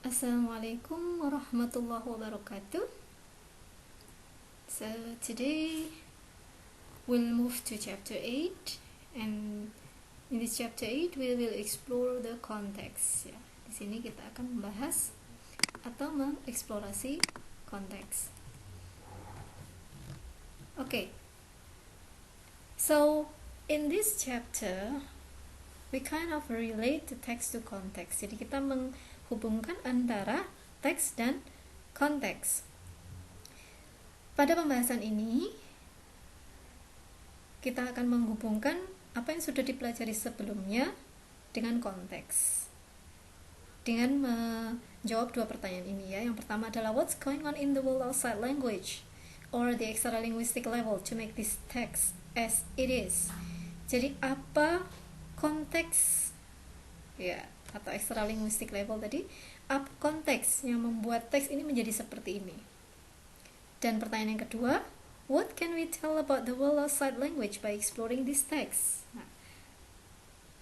Assalamualaikum warahmatullahi wabarakatuh. So today we'll move to chapter 8, and in this chapter 8 we will explore the context. Ya, di sini kita akan membahas atau mengeksplorasi konteks. Okay. So in this chapter we kind of relate the text to context. Jadi kita menghubungkan antara teks dan konteks. Pada pembahasan ini kita akan menghubungkan apa yang sudah dipelajari sebelumnya dengan konteks, dengan menjawab dua pertanyaan ini ya. Yang pertama adalah what's going on in the world outside language or the extra linguistic level to make this text as it is. Jadi apa konteks ya, atau extra linguistic level tadi, apa konteks yang membuat teks ini menjadi seperti ini. Dan pertanyaan yang kedua, what can we tell about the world outside language by exploring this text? Nah,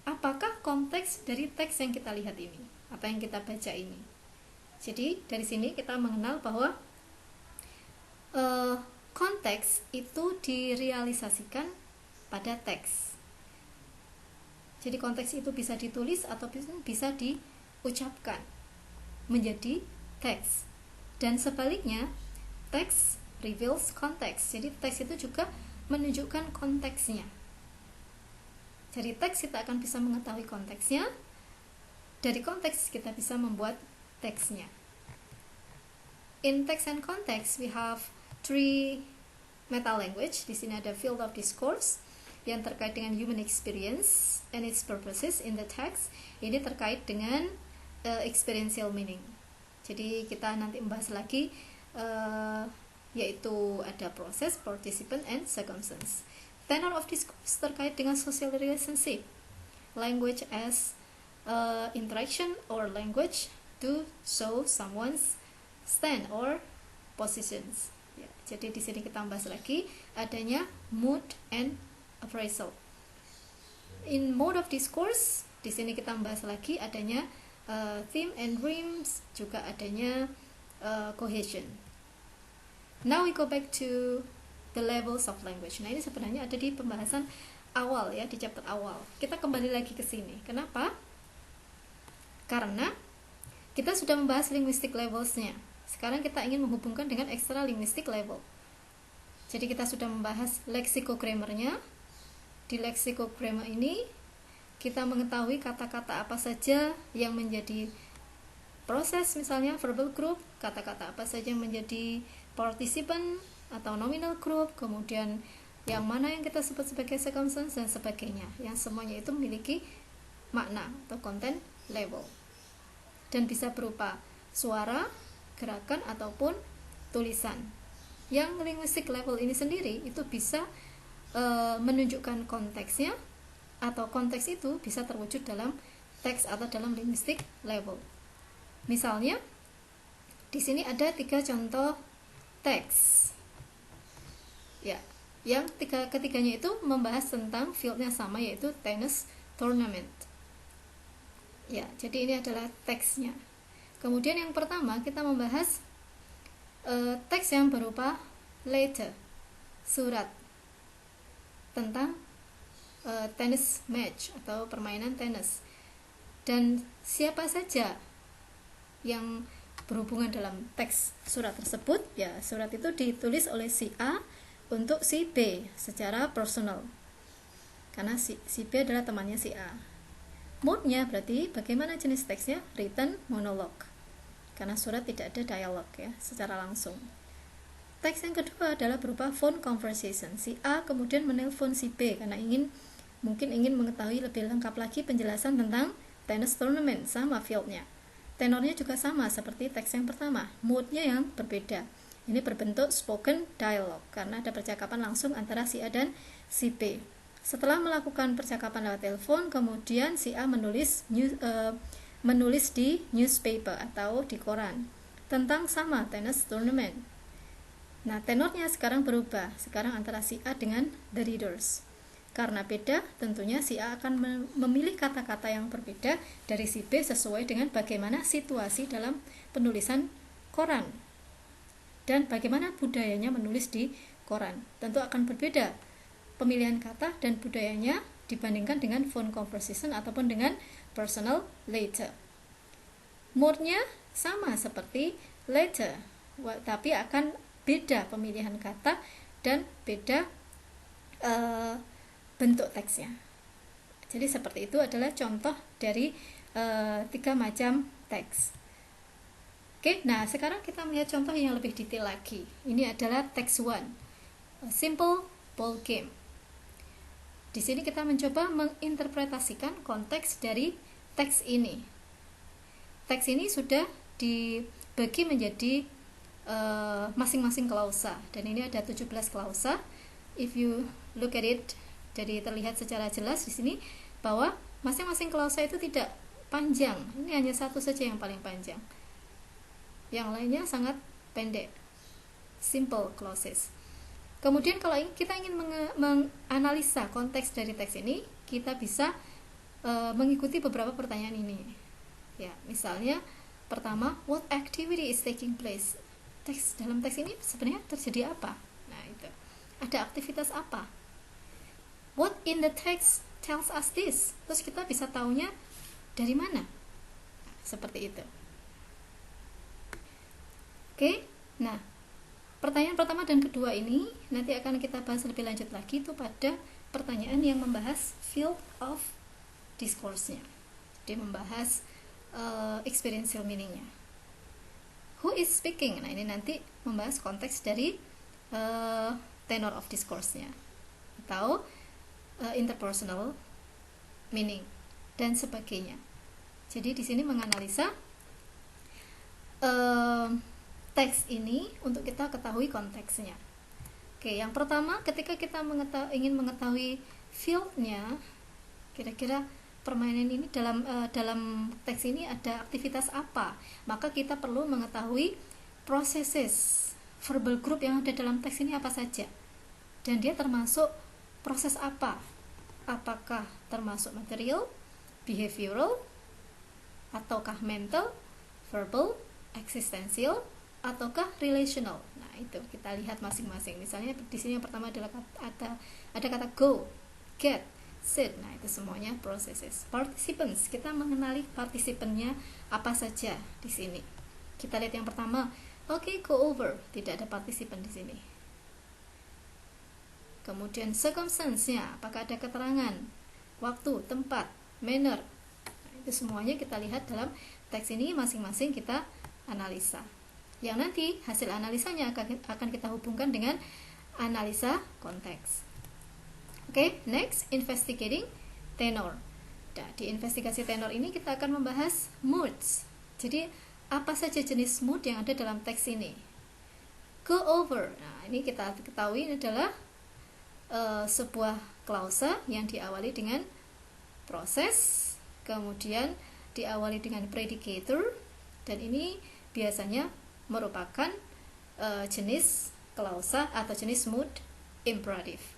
apakah konteks dari teks yang kita lihat ini, apa yang kita baca ini? Jadi dari sini kita mengenal bahwa konteks itu direalisasikan pada teks. Jadi konteks itu bisa ditulis atau bisa diucapkan menjadi teks. Dan sebaliknya, teks reveals konteks. Jadi teks itu juga menunjukkan konteksnya. Dari teks kita akan bisa mengetahui konteksnya. Dari konteks kita bisa membuat teksnya. In text and context we have three meta language. Di sini ada field of discourse yang terkait dengan human experience and its purposes in the text. Ini terkait dengan experiential meaning. Jadi kita nanti membahas lagi yaitu ada proses, participant, and circumstance. Tenor of discourse terkait dengan social relationship, language as interaction or language to show someone's stand or positions. Ya, jadi di sini kita bahas lagi adanya mood and appraisal. In mode of discourse, di sini kita bahas lagi adanya theme and dreams, juga adanya cohesion. Now we go back to the levels of language. Nah, ini sebenarnya ada di pembahasan awal ya, di chapter awal. Kita kembali lagi ke sini. Kenapa? Karena kita sudah membahas linguistic levels-nya. Sekarang kita ingin menghubungkan dengan extra linguistic level. Jadi kita sudah membahas leksikogrammernya. Di leksikogrammer ini kita mengetahui kata-kata apa saja yang menjadi proses, misalnya verbal group, kata-kata apa saja yang menjadi participant atau nominal group, kemudian yang mana yang kita sebut sebagai circumstance dan sebagainya, yang semuanya itu memiliki makna atau content level dan bisa berupa suara, gerakan, ataupun tulisan. Yang linguistic level ini sendiri itu bisa menunjukkan konteksnya, atau konteks itu bisa terwujud dalam teks atau dalam linguistic level. Misalnya di sini ada 3 contoh teks ya, yang ketiganya itu membahas tentang fieldnya sama, yaitu tennis tournament ya. Jadi ini adalah teksnya. Kemudian yang pertama kita membahas teks yang berupa letter, surat, tentang tennis match atau permainan tenis. Dan siapa saja yang berhubungan dalam teks surat tersebut, ya surat itu ditulis oleh si A untuk si B secara personal, karena si B adalah temannya si A. Moodnya berarti bagaimana jenis teksnya, written monologue, karena surat tidak ada dialog ya secara langsung. Teks yang kedua adalah berupa phone conversation. Si A kemudian menelpon si B karena mungkin ingin mengetahui lebih lengkap lagi penjelasan tentang tennis tournament, sama fieldnya. Tenornya juga sama seperti teks yang pertama, moodnya yang berbeda. Ini berbentuk spoken dialogue karena ada percakapan langsung antara si A dan si B. Setelah melakukan percakapan lewat telepon, kemudian si A menulis di newspaper atau di koran tentang sama tennis tournament. Nah, tenornya sekarang berubah. Sekarang antara si A dengan the readers. Karena beda, tentunya si A akan memilih kata-kata yang berbeda dari si B sesuai dengan bagaimana situasi dalam penulisan koran dan bagaimana budayanya menulis di koran. Tentu akan berbeda pemilihan kata dan budayanya dibandingkan dengan phone conversation ataupun dengan personal letter. Moodnya sama seperti letter, tapi akan beda pemilihan kata dan beda bentuk teksnya. Jadi seperti itu adalah contoh dari 3 macam teks. Oke, nah sekarang kita melihat contoh yang lebih detail lagi. Ini adalah text 1, a simple ball game. Di sini kita mencoba menginterpretasikan konteks dari teks ini. Teks ini sudah dibagi menjadi masing-masing klausa, dan ini ada 17 klausa. If you look at it, jadi terlihat secara jelas di sini bahwa masing-masing klausa itu tidak panjang. Ini hanya satu saja yang paling panjang. Yang lainnya sangat pendek. Simple clauses. Kemudian kalau kita ingin menganalisa konteks dari teks ini, kita bisa mengikuti beberapa pertanyaan ini. Ya, misalnya pertama, what activity is taking place? Dalam teks ini sebenarnya terjadi apa? Nah, itu. Ada aktivitas apa? What in the text tells us this? Terus kita bisa taunya dari mana? Seperti itu. Oke, nah pertanyaan pertama dan kedua ini nanti akan kita bahas lebih lanjut lagi, itu pada pertanyaan yang membahas field of discourse-nya. Dia membahas experiential meaning-nya. Who is speaking? Nah, ini nanti membahas konteks dari tenor of discourse-nya atau interpersonal meaning dan sebagainya. Jadi di sini menganalisa teks ini untuk kita ketahui konteksnya. Oke, yang pertama ketika kita ingin mengetahui field-nya, kira-kira permainan ini dalam teks ini ada aktivitas apa, maka kita perlu mengetahui processes verbal group yang ada dalam teks ini apa saja, dan dia termasuk proses apa, apakah termasuk material, behavioral, ataukah mental, verbal, existential, ataukah relational. Nah, itu kita lihat masing-masing. Misalnya di sini yang pertama adalah ada kata go, get, sit. Nah, itu semuanya processes. Participants, kita mengenali partisipannya apa saja di sini. Kita lihat yang pertama, go over, tidak ada partisipan di sini. Kemudian circumstance-nya, apakah ada keterangan, waktu, tempat, manner. Nah, itu semuanya kita lihat dalam teks ini, masing-masing kita analisa. Yang nanti hasil analisanya akan kita hubungkan dengan analisa konteks. Oke, next, investigating tenor. Nah, di investigasi tenor ini kita akan membahas moods. Jadi apa saja jenis mood yang ada dalam teks ini. Go over. Nah, ini kita ketahui adalah sebuah klausa yang diawali dengan proses, kemudian diawali dengan predicator, dan ini biasanya merupakan jenis klausa atau jenis mood imperative.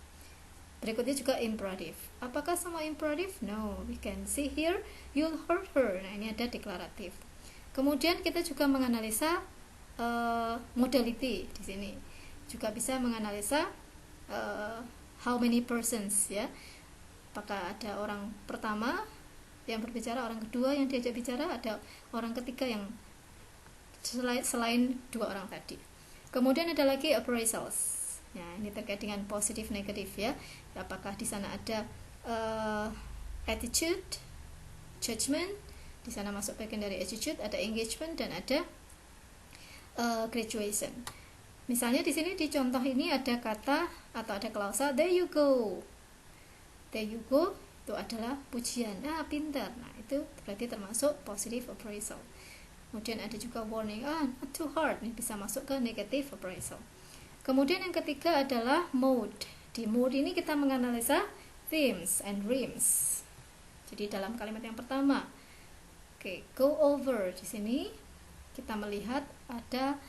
Berikutnya juga imperative. Apakah semua imperative? No, we can see here, you'll hurt her. Nah, ini ada deklaratif. Kemudian kita juga menganalisa modality di sini. Juga bisa menganalisa how many persons, ya. Apakah ada orang pertama yang berbicara, orang kedua yang diajak bicara, ada orang ketiga yang selain dua orang tadi. Kemudian ada lagi appraisals. Ya, ini terkait dengan positif negatif, ya. Apakah di sana ada attitude, judgment, di sana masuk bagian dari attitude, ada engagement, dan ada graduation. Misalnya di sini di contoh ini ada kata atau ada klausa there you go. There you go itu adalah pujian. Pintar. Nah, itu berarti termasuk positive appraisal. Kemudian ada juga warning, not too hard. Ini bisa masuk ke negative appraisal. Kemudian yang ketiga adalah mood. Di mood ini kita menganalisa themes and rhymes. Jadi dalam kalimat yang pertama, go over, di sini kita melihat ada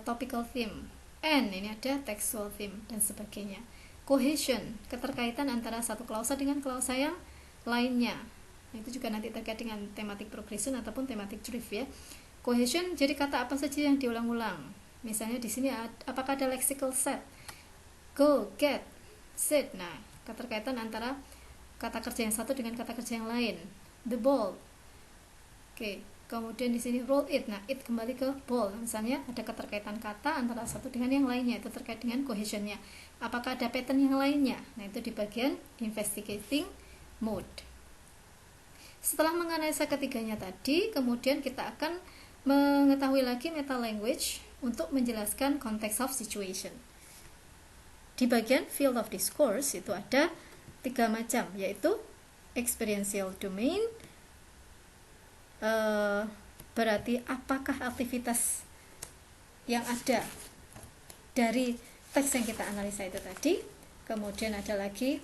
topical theme, and ini ada textual theme dan sebagainya. Cohesion, keterkaitan antara satu klausa dengan klausa yang lainnya. Itu juga nanti terkait dengan thematic progression ataupun thematic drift ya. Cohesion, jadi kata apa saja yang diulang-ulang. Misalnya di sini apakah ada lexical set? Go, get, sit. Nah, keterkaitan antara kata kerja yang satu dengan kata kerja yang lain. The ball. Oke, kemudian di sini roll it. Nah, it kembali ke ball. Misalnya ada keterkaitan kata antara satu dengan yang lainnya, itu terkait dengan cohesionnya. Apakah ada pattern yang lainnya? Nah, itu di bagian investigating mode. Setelah menganalisa ketiganya tadi, kemudian kita akan mengetahui lagi meta language untuk menjelaskan context of situation. Di bagian field of discourse itu ada 3 macam, yaitu experiential domain, berarti apakah aktivitas yang ada dari teks yang kita analisa itu tadi. Kemudian ada lagi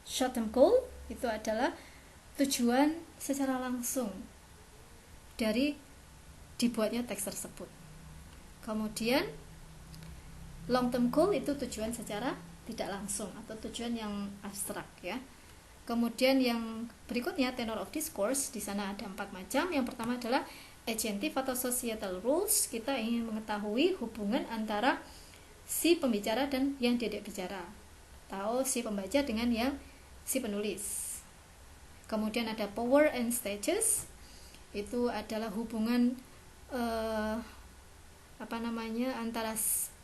short term goal, itu adalah tujuan secara langsung dari dibuatnya teks tersebut. Kemudian long term goal itu tujuan secara tidak langsung atau tujuan yang abstrak ya. Kemudian yang berikutnya tenor of discourse, di sana ada 4 macam. Yang pertama adalah agentive atau societal rules. Kita ingin mengetahui hubungan antara si pembicara dan yang diajak bicara, atau si pembaca dengan yang si penulis. Kemudian ada power and stages, itu adalah hubungan antara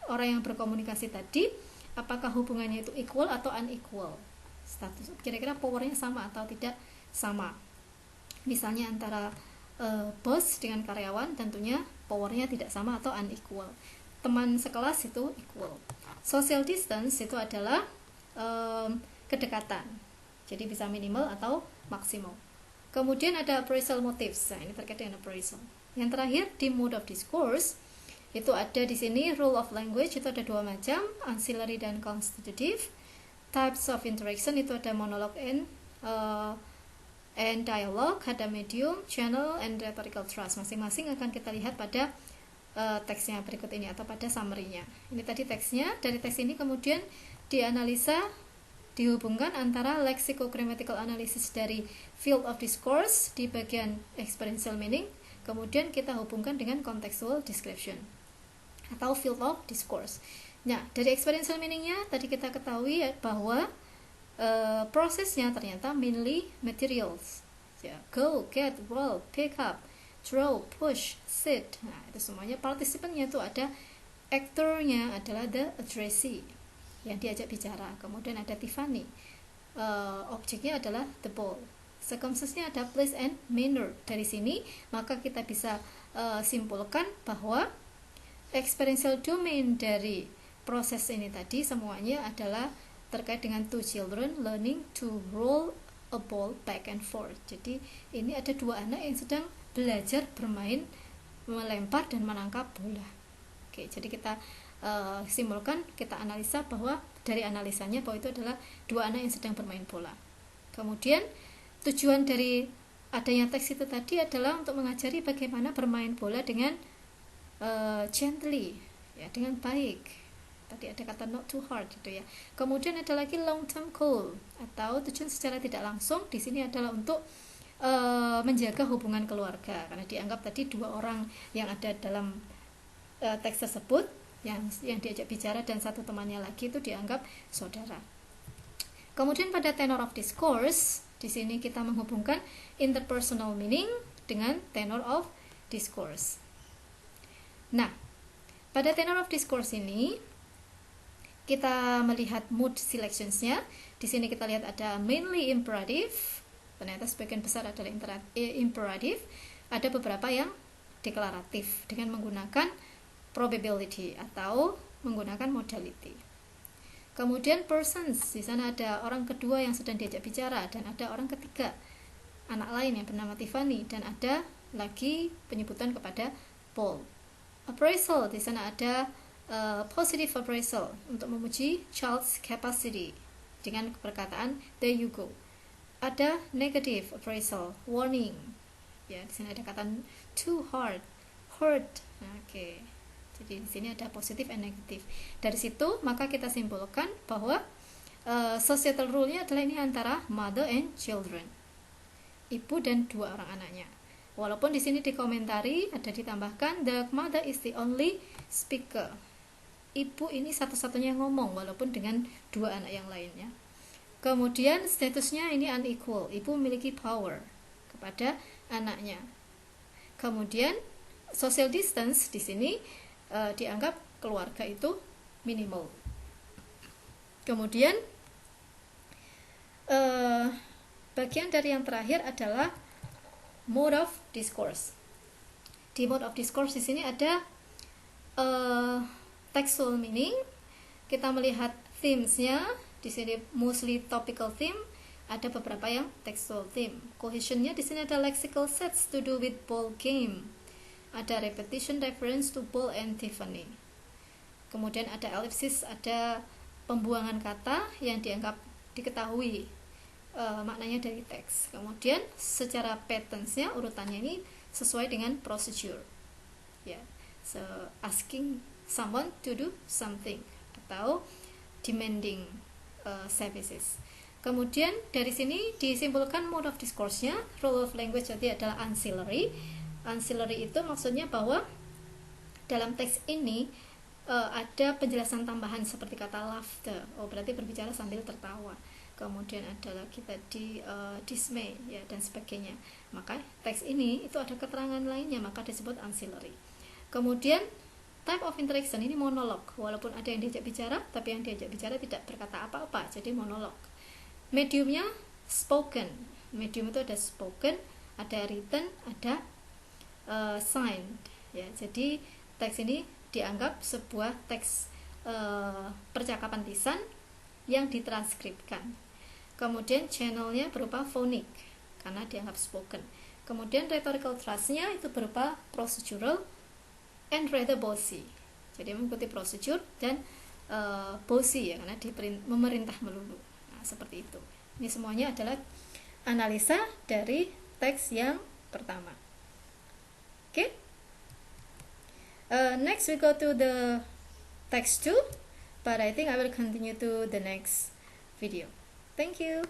orang yang berkomunikasi tadi, apakah hubungannya itu equal atau unequal, status kira-kira powernya sama atau tidak sama. Misalnya antara bos dengan karyawan, tentunya powernya tidak sama atau unequal. Teman sekelas itu equal. Social distance itu adalah kedekatan, jadi bisa minimal atau maksimum. Kemudian ada appraisal motives. Nah, ini terkait dengan appraisal. Yang terakhir di mode of discourse itu ada di sini rule of language, itu ada 2 macam, ancillary dan constitutive. Types of interaction itu ada monologue and dialogue, ada medium, channel, and rhetorical thrust. Masing-masing akan kita lihat pada teksnya berikut ini atau pada summary-nya. Ini tadi teksnya. Dari teks ini kemudian dianalisa, dihubungkan antara lexico-grammatical analysis dari field of discourse di bagian experiential meaning, kemudian kita hubungkan dengan contextual description atau field of discourse. Nah, dari experiential meaning-nya tadi kita ketahui bahwa prosesnya ternyata mainly materials. Ya, go, get, roll, pick up, throw, push, sit. Nah, itu semuanya partisipannya itu ada, aktornya adalah the addressee yang diajak bicara. Kemudian ada Tiffany, objeknya adalah the ball. Circumstance-nya ada place and manner. Dari sini maka kita bisa simpulkan bahwa experiential domain dari proses ini tadi semuanya adalah terkait dengan 2 children learning to roll a ball back and forth. Jadi ini ada 2 anak yang sedang belajar bermain melempar dan menangkap bola. Oke, jadi kita simpulkan, kita analisa bahwa dari analisanya bahwa itu adalah 2 anak yang sedang bermain bola. Kemudian tujuan dari adanya teks itu tadi adalah untuk mengajari bagaimana bermain bola dengan gently, ya, dengan baik. Tadi ada kata not too hard gitu ya. Kemudian ada lagi long term goal atau tujuan secara tidak langsung. Di sini adalah untuk menjaga hubungan keluarga, karena dianggap tadi 2 orang yang ada dalam teks tersebut, yang diajak bicara dan 1 temannya lagi itu dianggap saudara. Kemudian pada tenor of discourse, di sini kita menghubungkan interpersonal meaning dengan tenor of discourse. Nah, pada tenor of discourse ini kita melihat mood selections-nya. Di sini kita lihat ada mainly imperative. Ternyata sebagian besar adalah imperative. Ada beberapa yang deklaratif dengan menggunakan probability atau menggunakan modality. Kemudian persons, di sana ada orang kedua yang sedang diajak bicara dan ada orang ketiga, anak lain yang bernama Tiffany, dan ada lagi penyebutan kepada Paul. Appraisal, di sana ada positive appraisal untuk memuji child's capacity dengan perkataan there you go. Ada negative appraisal, warning. Ya, di sini ada kata too hard, hurt. Oke. Jadi di sini ada positif and negatif. Dari situ maka kita simpulkan bahwa societal rule-nya adalah ini antara mother and children, ibu dan dua orang anaknya. Walaupun di sini dikomentari ada ditambahkan the mother is the only speaker. Ibu ini satu-satunya yang ngomong walaupun dengan dua anak yang lainnya. Kemudian statusnya ini unequal. Ibu memiliki power kepada anaknya. Kemudian social distance di sini dianggap keluarga itu minimal. Kemudian bagian dari yang terakhir adalah mode of discourse. Di mode of discourse di sini ada textual meaning. Kita melihat themes-nya di sini mostly topical theme, ada beberapa yang textual theme. Cohesion-nya di sini ada lexical sets to do with ball game. Ada repetition reference to Paul and Tiffany. Kemudian ada ellipsis, ada pembuangan kata yang dianggap diketahui maknanya dari teks. Kemudian secara patterns-nya, urutannya ini sesuai dengan procedure. Ya, so asking someone to do something atau demanding services. Kemudian dari sini disimpulkan mode of discourse-nya, role of language jadi adalah ancillary. Ancillary itu maksudnya bahwa dalam teks ini ada penjelasan tambahan seperti kata laughter. Oh, berarti berbicara sambil tertawa. Kemudian ada lagi tadi dismay ya dan sebagainya. Maka teks ini itu ada keterangan lainnya, maka disebut ancillary. Kemudian type of interaction ini monolog. Walaupun ada yang diajak bicara, tapi yang diajak bicara tidak berkata apa-apa, jadi monolog. Mediumnya spoken. Medium itu ada spoken, ada written, ada signed ya. Jadi teks ini dianggap sebuah teks percakapan lisan yang ditranskripkan. Kemudian channelnya berupa phonik karena dianggap spoken. Kemudian rhetorical thrust-nya itu berupa procedural and rather bossy. Jadi mengikuti prosedur dan bossy ya karena memerintah melulu. Nah, seperti itu. Ini semuanya adalah analisa dari teks yang pertama. Okay. Next we go to the text 2, but I think I will continue to the next video. Thank you.